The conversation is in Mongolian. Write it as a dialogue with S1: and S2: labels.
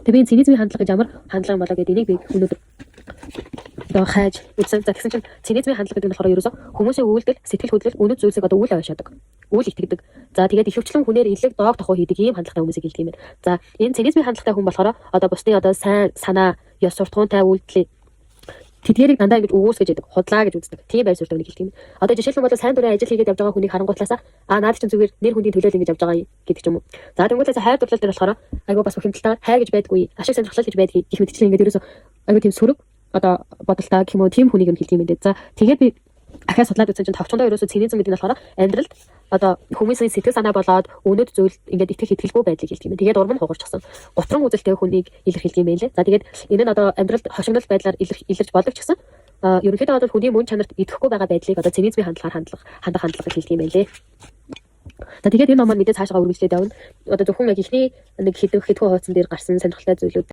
S1: Тэгээ би цинизмын хандлага гэж ямар хандлага болоо гэдэг энийг би өнөөдөр одоо хайж үзсэн. За тэгсэн чинь цинизмын хандлага гэдэг нь болохоор ерөөсөө хүмүүсийн үйлдэл, сэтгэл хөдлөл, үнэт зүйлсийг одоо үл ойшоодог. Үл итгэдэг. За тэгээд ихэвчлэн хүнээр илэг доог тохоо хийдэг ийм хандлагатай хүмүүсийг хэлдэг юм байна. За энэ цинизмын хандлагатай хүн болохоор одоо бусдын одоо сайн санаа, ёс суртахуунтай үйлдэл тэдгэрийг дандаа ингэж өгөөсгөж яадаг, худлаа гэж үздэг. Тийм байр суурьтай үнийг хэлдэг юм. Одоо жишээлбэл сайн дурын ажил хийгээд явж байгаа хүнийг харангуутлаасаа наад чинь зүгээр нэр хүндийн төлөөл ингэж явж байгаа гэдэг ч юм уу. За тэгвэл хайр дурлал дээр болохоор айгу бас бухимдалтай хайр гэж байдаггүй, ашиг сонирхол гэж байдаг гэх мэтчлэн ингэж ерөөсөө айгу тийм сөрөг одоо бодолтой гэх юм уу тийм хүнийг юм хэлдэг юм байна. За тэгээд би ахаа судлаад үзсэн чинь товчондоо ерөөсөө цинизм гэдэг нь болохоор амьдралд одоо хүмүүсийн сэтгэл санаа болоод өнөд зүйл ингээд итгэх итгэлгүй байдлыг хэлдэг юм. Тэгээд урман хугарчихсан. Гутран үзэлтэй хүнийг илэрхийлдэг юм байна лээ. За тэгээд энэ нь одоо амьдралд хошигнол байдлаар илэрч болдог ч гэсэн ерөнхийдөө одоо хүний мөн чанарт идэхгүй байгаа байдлыг одоо цинизмын хандах хандлага гэж хэлдэг юм байна лээ. За тэгээд энэ номоор мэдээ цаашаа үргэлжлээд явна. Одоо зөвхөн яг ихний нэг хэдэн хуудсан дээр гарсан сонирхолтой зүйлүүд